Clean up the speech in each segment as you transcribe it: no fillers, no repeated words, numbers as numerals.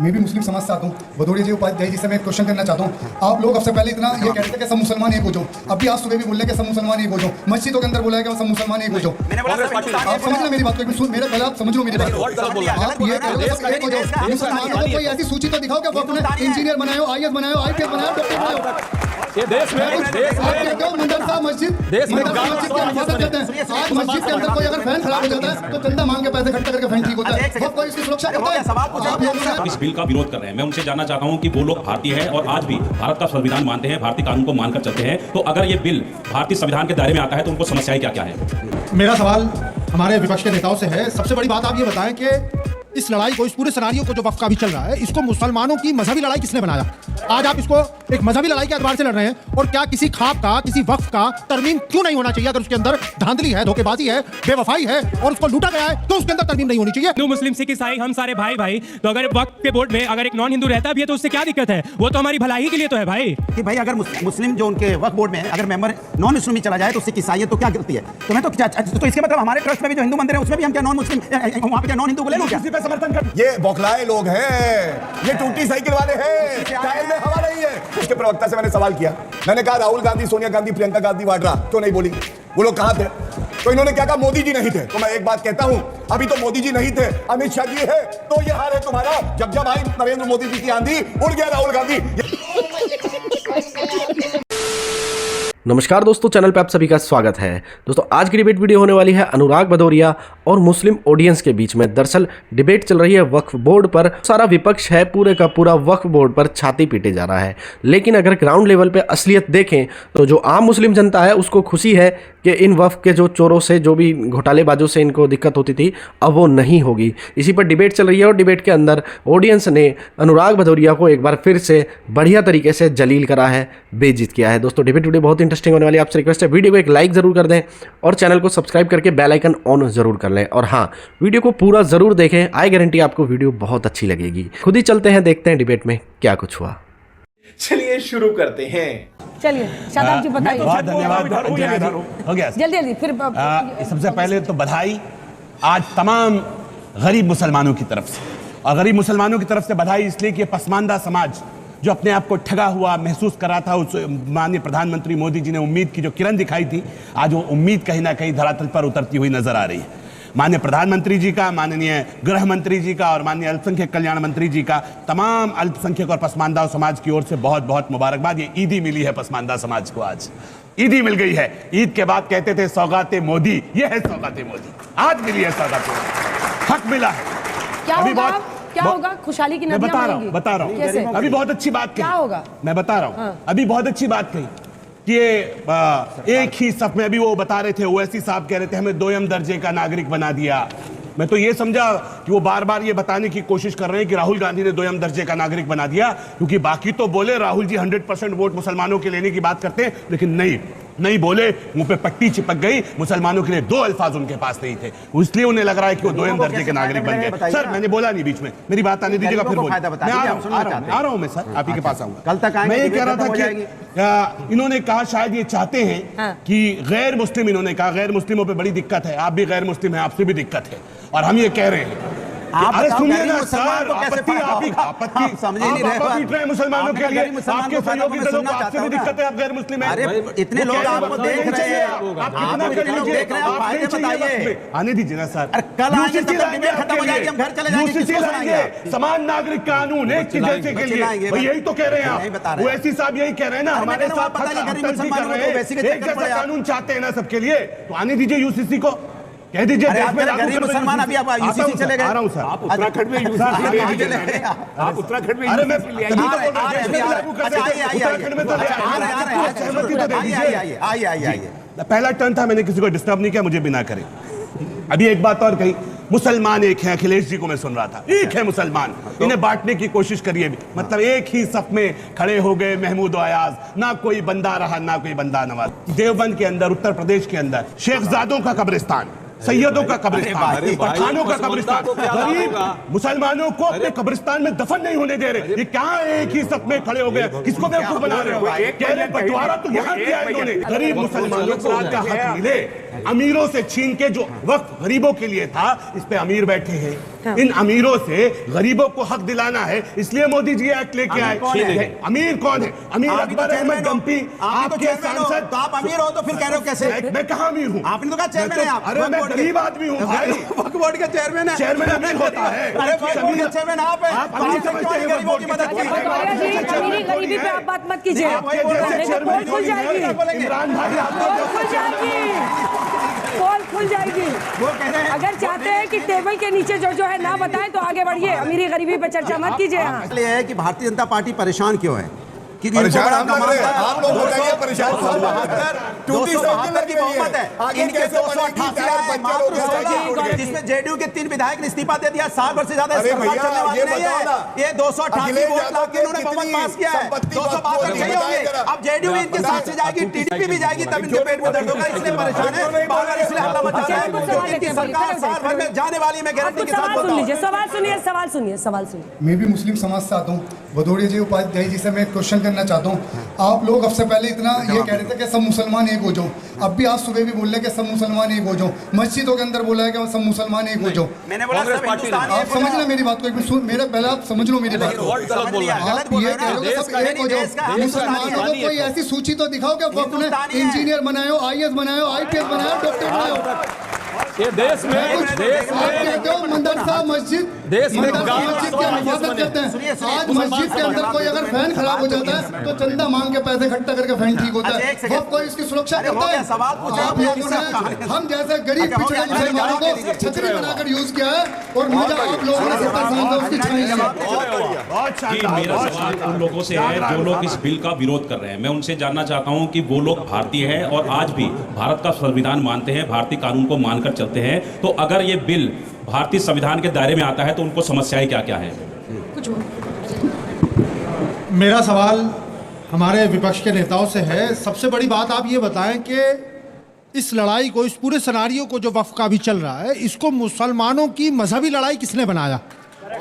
मैं भी मुस्लिम समाज से आता हूँ, भदौरिया जी उपाध्याय जी से मैं एक क्वेश्चन करना चाहता हूँ। आप लोग सबसे पहले इतना ये कहते थे कि सब मुसलमान एक हो जाओ, अभी आज सुबह भी बोल रहे कि सब मुसलमान एक हो जाओ, मस्जिदों के अंदर बोला है कि सब मुसलमान एक हो जाओ। आप समझ लो मेरी बात को, मेरे पहले आप समझ लो मेरी बात। आप ये कह रहे हो सब एक हो जाओ, मुसलमानों को कोई ऐसी सूची तो दिखाओ कि वक्त में इंजीनियर बनाओ, IAS बनाओ, IPS बनाओ, डॉक्टर बनाओ। ये देश में मदरसा मस्जिद की हिफाजत करते हैं। आज मस्जिद के अंदर कोई अगर फैन खराब हो जाता है तो चंदा मांग के पैसे इकट्ठा करके फैन ठीक होता है, वो कोई इसकी सुरक्षा करता है। इस बिल का विरोध कर रहे हैं। मैं उनसे जानना चाहता हूं कि वो लोग भारतीय हैं और आज भी भारत का संविधान मानते हैं, भारतीय कानून को मानकर चलते हैं, तो अगर ये बिल भारतीय संविधान के दायरे में आता है तो उनको समस्याएं क्या क्या है? मेरा सवाल हमारे विपक्ष के नेताओं से है। सबसे बड़ी बात आप ये बताएं कि इस लड़ाई को, इस पूरे सिनेरियो को जो वक्फ का भी चल रहा है, इसको मुसलमानों की मजहबी लड़ाई किसने बनाया? आज आप इसको एक मजहबी लड़ाई के एतबार से लड़ रहे हैं। और क्या किसी खाप का, किसी वक्फ का तरमीम क्यों नहीं होना चाहिए? अगर उसके अंदर धांधली है, धोखेबाजी है, बेवफाई है और उसको लूटा गया है तो उसके अंदर तरमीम नहीं होनी चाहिए। हिंदू, मुस्लिम, सिख, ईसाई हम सारे भाई भाई। तो अगर वक्फ के बोर्ड में अगर एक नॉन हिंदू रहता भी है तो उससे क्या दिक्कत है? वो तो हमारी भलाई के लिए तो है भाई। कि भाई अगर मुस्लिम जो उनके वक्फ बोर्ड में है, अगर मेंबर नॉन मुस्लिम चला जाए तो उससे ईसाई तो क्या गलती है? तो मैं तो इसके मतलब हमारे ट्रस्ट में भी जो हिंदू मंदिर है उसमें भी हम क्या नॉन मुस्लिम, वहां पे क्या नॉन हिंदू को ले लो क्या? इसी पे समर्थन कर। ये बौखलाए लोग हैं, ये टूटी साइकिल वाले हैं, टायर में हवा नहीं है। उसके प्रवक्ता से मैंने सवाल किया, मैंने कहा राहुल गांधी, सोनिया गांधी, प्रियंका गांधी वाड्रा क्यों नहीं बोली? वो लोग कहां थे? तो इन्होंने क्या कहा? मोदी जी नहीं थे। तो मैं एक बात कहता हूं, अभी तो मोदी जी नहीं थे, अमित शाह जी है, तो ये हाल है तुम्हारा। जब आई नरेंद्र मोदी जी की आंधी, उड़ गया राहुल गांधी। नमस्कार दोस्तों, चैनल पे आप सभी का स्वागत है। दोस्तों आज की डिबेट वीडियो होने वाली है अनुराग भदौरिया और मुस्लिम ऑडियंस के बीच में। दरअसल डिबेट चल रही है वक्फ बोर्ड पर। सारा विपक्ष है पूरे का पूरा वक्फ बोर्ड पर छाती पीटे जा रहा है। लेकिन अगर ग्राउंड लेवल पे असलियत देखें तो जो आम मुस्लिम जनता है उसको खुशी है कि इन वक्फ के जो चोरों से, जो भी घोटालेबाजों से इनको दिक्कत होती थी, अब वो नहीं होगी। इसी पर डिबेट चल रही है और डिबेट के अंदर ऑडियंस ने अनुराग भदौरिया को एक बार फिर से बढ़िया तरीके से जलील करा है, बेइज्जत किया है। दोस्तों डिबेट वीडियो बहुत इंटरेस्टिंग होने वाली है। आपसे रिक्वेस्ट है वीडियो को एक लाइक जरूर कर दें और चैनल को सब्सक्राइब करके बेल आइकन ऑन जरूर कर लें। और हाँ, वीडियो को पूरा जरूर देखें, आई गारंटी आपको वीडियो बहुत अच्छी लगेगी। खुद ही चलते हैं, देखते हैं डिबेट में क्या कुछ हुआ। चलिए शुरू करते हैं। चलिए शादाब जी बताइए। बहुत धन्यवाद। हो गया जल्दी जल्दी फिर सबसे पहले तो बधाई आज तमाम गरीब मुसलमानों की तरफ से, और गरीब मुसलमानों की तरफ से बधाई इसलिए कि पसमानदा समाज जो अपने आप को ठगा हुआ महसूस कर रहा था, उस माननीय प्रधानमंत्री मोदी जी ने उम्मीद की जो किरण दिखाई थी, आज वो उम्मीद कहीं ना कहीं धरातल पर उतरती हुई नजर आ रही है। माननीय प्रधानमंत्री जी का, माननीय गृह मंत्री जी का और माननीय अल्पसंख्यक कल्याण मंत्री जी का तमाम अल्पसंख्यक और पसमानदा समाज की ओर से बहुत बहुत मुबारकबाद। ये ईदी मिली है पसमानदा समाज को, आज ईदी मिल गई है। ईद के बाद कहते थे सौगाते मोदी, ये है सौगाते मोदी, आज मिली है सौगाते मोदी, हक मिला है। क्या होगा? खुशहाली की नदियां बता रहा हूँ। अभी बहुत अच्छी बात कही। क्या होगा? मैं बता रहा हूँ। हाँ। अभी बहुत अच्छी बात कही कि ये एक ही सफ में, अभी वो बता रहे थे, ओवैसी साहब कह रहे थे हमें 2ym दर्जे का नागरिक बना दिया। मैं तो ये समझा कि वो बार बार ये बताने की कोशिश कर रहे हैं कि राहुल गांधी ने 2ym दर्जे का नागरिक बना दिया, क्योंकि बाकी तो बोले राहुल जी 100% वोट मुसलमानों के लेने की बात करते हैं, लेकिन नहीं बोले, मुंह पे पट्टी चिपक गई। मुसलमानों के लिए 2 अल्फाज उनके पास नहीं थे, इसलिए उन्हें लग रहा है कि वो 2ym दर्जे के नागरिक बन गए। सर मैंने बोला नहीं, बीच में मेरी बात आने दीजिएगा, फिर बोलिए। आ रहा हूं मैं सर, आप ही के पास आऊंगा। कल तक मैं ये कह रहा था कि इन्होंने कहा शायद ये चाहते हैं कि गैर मुस्लिम, इन्होंने कहा गैर मुस्लिमों पे बड़ी दिक्कत है, आप भी गैर मुस्लिम हैं, आपसे भी दिक्कत है, और हम ये कह रहे हैं अरे सुनिए ना सर, आपत्ति समझ ही नहीं रहे मुसलमानों के लिए, आपके सहयोगी दलों को आपसे भी दिक्कत है, आप गैर मुस्लिम हैं। अरे इतने लोग आपको देख रहे हैं, आप कितना देख रहे हैं, आप फायदे बताइए। आने दीजिए ना सर, कल आएंगे तब तक डिबेट खत्म हो जाएगी, हम घर चले जाएंगे। समान नागरिक कानून एक के जैसे के लिए, यही तो कह रहे हैं आप। वो ऐसी साहब यही कह रहे हैं ना, हमारे साथ एक जैसा कानून चाहते हैं ना सबके लिए, तो आने दीजिए यूसीसी को, कह दीजिए गरीब मुसलमान अभी आप यूसीसी चले गए। आ रहा हूं सर, आप उत्तराखंड में आप उत्तराखंड में आइए। पहला टर्न था, मैंने किसी को डिस्टर्ब नहीं किया, मुझे बिना करे। अभी एक बात और कही, मुसलमान एक है, अखिलेश जी को मैं सुन रहा था, एक है मुसलमान, इन्हें बांटने की कोशिश करिए। मतलब एक ही सफ में खड़े हो गए महमूद अयाज, ना कोई बंदा रहा ना कोई बंदा नवाज। देवबंद के अंदर, उत्तर प्रदेश के अंदर शेखजादों का कब्रिस्तान, सैयदों का कब्रिस्तान, पठानों का कब्रिस्तान, गरीब मुसलमानों को अपने कब्रिस्तान में दफन नहीं होने दे रहे। ये क्या एक ही सब में खड़े हो गए, किसको बेवकूफ बना रहे हो? कह रहे बंटवारा तो यहाँ किया इन्होंने, गरीब मुसलमानों को उनका हक मिले, अमीरों से छीन के जो वक्त गरीबों के लिए था, इस पे अमीर बैठे हैं। इन अमीरों से गरीबों को हक दिलाना है, इसलिए मोदी जी एक्ट लेके आए। अमीर कौन है? अमीर अकबर अहमद गम्पी, आपके सांसद। तो आप अमीर हो तो फिर कह रहे हो कैसे? मैं कहाँ अमीर हूँ? आपने तो कहा चेयरमैन है आप। अरे मैं गरीब आदमी हूँ भाई। वक्फ बोर्ड के चेयरमैन है। चेयरमैन अमीर होता है। अरे वक्फ बोर्ड के चेयरमैन आप हैं। आप अमीर समझते हैं गरीबों की मदद की। भदौरिया जी, अमीरी गरीबी पे आप बात मत कीजिए। आपके जैसे चेयरमैन खुल जाएगी, इमरान भाई पोल खुल जाएगी, पोल खुल जाएगी। वो कह रहे हैं अगर चाहते हैं कि टेबल के नीचे जो है ना बताएं तो आगे बढ़िए, अमीरी गरीबी पे चर्चा मत कीजिए। यहाँ इसलिए है कि भारतीय जनता पार्टी परेशान क्यों है? क्योंकि इनको परेशान बड़ा हम लग रहे हैं। आप लोग बताइए परेशान कौन है? 272 की बहुमत है। आगे इनके कैसे बनेगी? 288 चार है, बच्चे मात्र लोग हैं, 16, साइकिल जिसमें जेडीयू के 3 विधायक ने इस्तीफा दे दिया। 7 वर्ष से ज्यादा अरे सरकार भैया, चलने वाली ये नहीं बताओ है। ना। ये 288 अखिलेश वोट यादव ला के इन्होंने कितनी बहुमत पास किया है। संपत्ति 262 वक्त चाहिए होंगे। बताएं अब जेडीयू इनके साथ से जाएगी, टीडीपी भी जाएगी, तब इनके पेट में दर्द होगा। इसलिए परेशान है, बार-बार इसलिए हल्ला मचा रहे हैं क्योंकि इनकी सरकार साल भर में जाने वाली है। मैं गारंटी के साथ सवाल सुन बोलता लीजिए, हूं। सवाल सुनिए, सवाल सुनिए, सवाल सुनिए। मैं भी मुस्लिम समाज से आता हूँ। भदौरिया जी, उपाध्याय जी से मैं एक क्वेश्चन करना चाहता हूँ। आप लोग अब से पहले इतना ये कह रहे थे कि सब मुसलमान एक हो जाओ, अब भी आज सुबह भी बोल रहे कि सब मुसलमान एक हो जाओ, मस्जिदों के अंदर बोला है कि सब मुसलमान एक हो जाओ। मैंने बोला सब हिंदुस्तानी आप समझ लो मेरी बात को, एक मिनट मेरे पहले आप समझ लो मेरी बात को। आप ये कह रहे हो कि सब एक हो जाओ, मुसलमानों को कोई ऐसी सूची तो दिखाओ कि वक्त में इंजीनियर बनाओ, IAS बनाओ, IPS बनाओ, डॉक्टर बनाओ। ये देश में आप कहते हो मदरसा मस्जिद, मदरसा मस्जिद की हिफाजत करते हैं। आज मस्जिद के अंदर कोई अगर फैन खराब हो जाता है तो चंदा मांग के पैसे इकट्ठा करके फैन ठीक होता है। वो कोई इसकी सुरक्षा करता है? आप लोगों ने हम जैसे गरीब पिछड़े मुसलमानों को छतरी बनाकर यूज किया है और मजा आप लोगों ने 70 साल से उसकी छाई है। जी, मेरा सवाल उन लोगों से है जो लोग इस बिल का विरोध कर रहे हैं। मैं उनसे जानना चाहता हूं कि वो लोग भारतीय हैं और आज भी भारत का संविधान मानते हैं, भारतीय कानून को मानकर चलते हैं, तो अगर ये बिल भारतीय संविधान के दायरे में आता है तो उनको समस्याएं क्या क्या है? मेरा सवाल हमारे विपक्ष के नेताओं से है। सबसे बड़ी बात आप ये बताएं कि इस लड़ाई को, इस पूरे सिनेरियो को जो वक्फ का भी चल रहा है, इसको मुसलमानों की मजहबी लड़ाई किसने बनाया?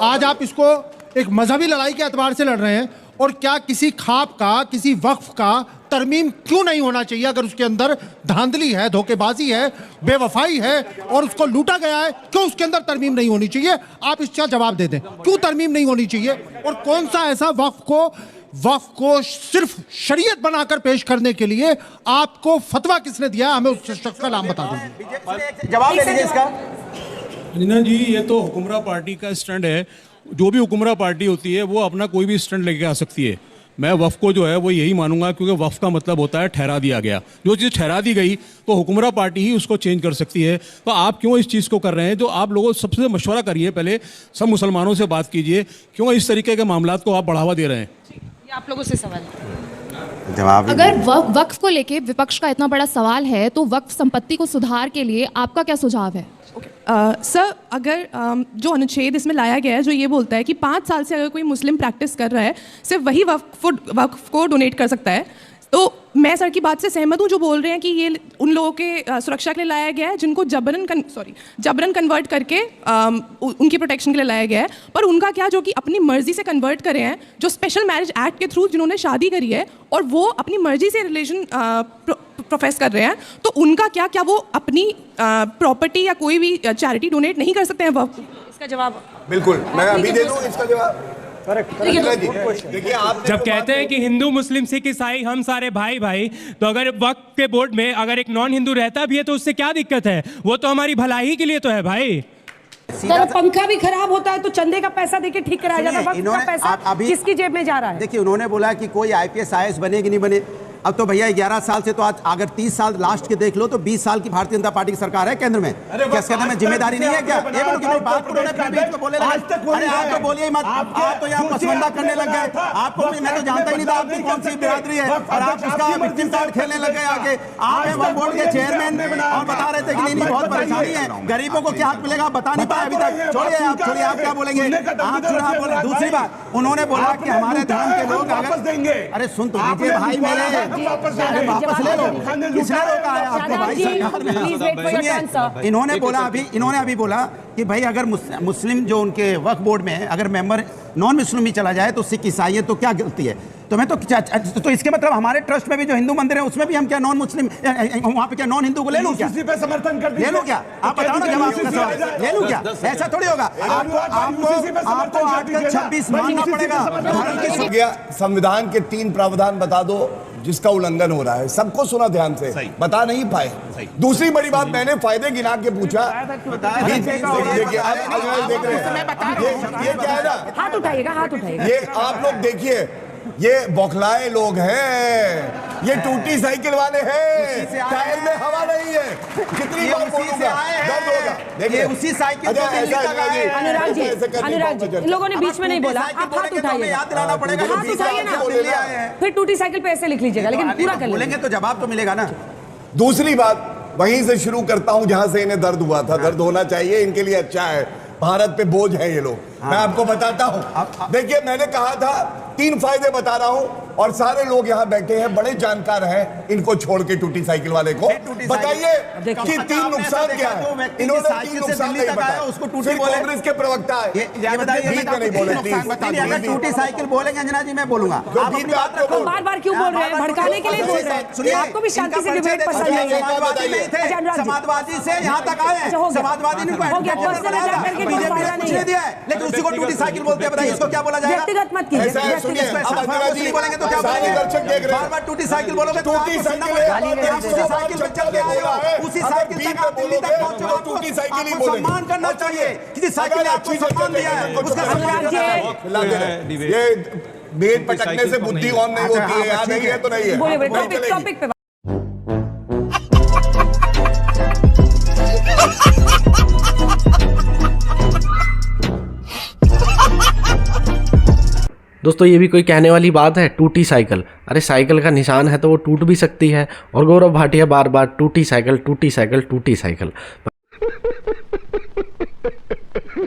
आज आप इसको एक मजहबी लड़ाई के एतबार से लड़ रहे हैं, और क्या किसी खाप का, किसी वक्फ का तरमीम क्यों नहीं होना चाहिए? अगर उसके अंदर धांधली है, धोखेबाजी है, बेवफाई है और उसको लूटा गया है, क्यों उसके अंदर तरमीम नहीं होनी चाहिए? आप इसका जवाब दे दें, क्यों तरमीम नहीं होनी चाहिए? और कौन सा ऐसा वक्फ को सिर्फ शरीयत बनाकर पेश करने के लिए आपको फतवा किसने दिया? हमें उस शख्स का नाम बता दीजिए। जवाब दे दीजिए इसका। नीना जी, ये तो हुकुमरा पार्टी का स्टैंड है। जो भी हुकुमरा पार्टी होती है वो अपना कोई भी स्टैंड लेके आ सकती है। मैं वफ़ को जो है वो यही मानूंगा, क्योंकि वफ़ का मतलब होता है ठहरा दिया गया। जो चीज़ ठहरा दी गई तो हुकुमरा पार्टी ही उसको चेंज कर सकती है। तो आप क्यों इस चीज़ को कर रहे हैं? जो आप लोगों सबसे मशवरा करिए, पहले सब मुसलमानों से बात कीजिए, क्यों इस तरीके के मामलात को आप बढ़ावा दे रहे हैं? ये आप लोगों से सवाल है। जवाब अगर वक्फ को लेके विपक्ष का इतना बड़ा सवाल है तो वक्फ संपत्ति को सुधार के लिए आपका क्या सुझाव है? सर, अगर जो अनुच्छेद इसमें लाया गया है जो ये बोलता है कि 5 साल से अगर कोई मुस्लिम प्रैक्टिस कर रहा है सिर्फ वही वक्फ को डोनेट कर सकता है, तो मैं सर की बात से सहमत हूँ जो बोल रहे हैं कि ये उन लोगों के सुरक्षा के लिए लाया गया है जिनको जबरन कन्वर्ट करके उनकी प्रोटेक्शन के लिए लाया गया है। पर उनका क्या जो कि अपनी मर्जी से कन्वर्ट करे हैं, जो स्पेशल मैरिज एक्ट के थ्रू जिन्होंने शादी करी है और वो अपनी मर्जी से रिलेशन प्रोफेस कर रहे हैं, तो उनका क्या वो अपनी प्रॉपर्टी या कोई भी चैरिटी डोनेट नहीं कर सकते हैं? वक्फ इसका जवाब बिल्कुल मैं अभी दे दूं इसका जवाब। देखिए, आप जब कहते हैं कि हिंदू, मुस्लिम, सिख, ईसाई हम सारे भाई भाई, तो अगर वक्फ के बोर्ड में अगर एक नॉन हिंदू रहता भी है तो उससे क्या दिक्कत है? वो तो हमारी भलाई के लिए तो है भाई। सर, पंखा भी खराब होता है तो चंदे का पैसा देके ठीक कराया जाता है। वक्फ का पैसा किसकी जेब में जा रहा है? देखिए, उन्होंने बोला कि कोई IPS IAS बने कि नहीं बने। अब तो भैया 11 साल से तो आज अगर 30 साल लास्ट के देख लो तो 20 साल की भारतीय जनता पार्टी की सरकार है केंद्र में। क्या इसके अंदर में जिम्मेदारी नहीं है क्या? ये बोलो कि मेरी बात को उन्होंने बीच में बोले लगे। अरे आप तो बोलिए मत, आप तो यहाँ पसमंदा करने लग गए। आपको मैं तो जानता ही नहीं था आपकी कौन सी बिरादरी है और आप उसका विक्टिम कार्ड खेलने लग गए आगे। आप हैं वक्फ बोर्ड के चेयरमैन और बता रहे थे कि नहीं बहुत परेशानी है, गरीबों को क्या हक मिलेगा आप बता नहीं पाए अभी तक। छोड़िए आप क्या बोलेंगे? आप बोले। दूसरी बात, उन्होंने बोला कि हमारे धर्म के लोग अगर, अरे सुन तो लीजिए भाई मेरे, वापस ले लो। किसने रोका है आपको भाई सरकार में? सुनिए, इन्होंने अभी बोला कि भाई अगर मुस्लिम जो उनके वक्फ बोर्ड में है, अगर मेंबर नॉन मुस्लिम ही चला जाए तो सिख ईसाई है तो क्या गलती है? तुम्हें तो इसके मतलब हमारे ट्रस्ट में भी जो हिंदू मंदिर है उसमें भी हम क्या नॉन मुस्लिम वहाँ पे क्या नॉन हिंदू को ले लूं क्या? पे समर्थन कर ले लूं क्या? आप बताओ ना जवाब का सवाल ले लूं क्या? ऐसा थोड़ी होगा। आपको आर्टिकल 26 मानना पड़ेगा। संविधान के 3 प्रावधान बता दो जिसका उल्लंघन हो रहा है, सबको सुना ध्यान से, बता नहीं पाए। दूसरी बड़ी बात, मैंने फायदे गिना के पूछा। देखिए देख रहे हैं ये क्या है ना, हाथ उठाइएगा, हाथ उठाइएगा। ये आप लोग देखिए, ये बौखलाए लोग हैं, ये टूटी साइकिल वाले हैं, टायर में हवा नहीं है। कितनी बार बोलूंगा, दर्द होगा। देखिए उसी साइकिल को अनुराग जी, इन लोगों ने बीच में नहीं बोला, आप हाथ उठाइए, याद दिलाना पड़ेगा। हाथ उठाइए ना, फिर टूटी साइकिल पे ऐसे लिख लीजिएगा, लेकिन पूरा कर बोलेंगे तो जवाब तो मिलेगा ना। दूसरी बात, वहीं से शुरू करता हूं जहां से इन्हें दर्द हुआ था। दर्द होना चाहिए, इनके लिए अच्छा है, भारत पे बोझ है ये लोग। मैं आपको बताता हूं, देखिए मैंने कहा था 3 फायदे बता रहा हूं, और सारे लोग यहाँ बैठे हैं, बड़े जानकार हैं, इनको छोड़ के टूटी साइकिल वाले को बताइए कि 3 नुकसान क्या है। इन्होंने 3 नुकसान नहीं बताया, उसको टूटी कांग्रेस के प्रवक्ता है, ये बताइए नहीं बोले। अगर टूटी साइकिल बोलेंगे अंजना जी मैं बोलूंगा, बार बार क्यों बोल रहे हैं? भड़काने के लिए बोल रहे हैं। आपको भी शांति से डिबेट पसंद नहीं है। समाजवादी से यहाँ तक आए, समाजवादी ने कुछ नहीं दिया है, लेकिन उसी को टूटी साइकिल बोलते हैं। बताइए इसको क्या बोला जाएगा? व्यक्तिगत मत कीजिए। बोलेंगे तो क्या बोलेंगे? बार-बार टूटी साइकिल बोलोगे, टूटी साइकिल पे चल के आए हो, उसी साइकिल से आप दिल्ली तक पहुंचे हो, टूटी साइकिल ही बोलेंगे। सम्मान करना चाहिए, किसी साइकिल ने आपको सम्मान दिया है, उसका सम्मान। ये बेट पटकने से बुद्धि ऑन नहीं होती है, याद है तो नहीं है। बोलिए टॉपिक पे। दोस्तों ये भी कोई कहने वाली बात है? टूटी साइकिल, अरे साइकिल का निशान है तो वो टूट भी सकती है। और गौरव भाटिया बार बार टूटी साइकिल टूटी साइकिल टूटी साइकिल।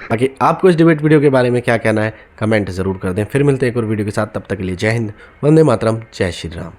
बाकी आपको इस डिबेट वीडियो के बारे में क्या कहना है कमेंट ज़रूर कर दें। फिर मिलते हैं एक और वीडियो के साथ, तब तक के लिए जय हिंद, वंदे मातरम, जय श्री राम।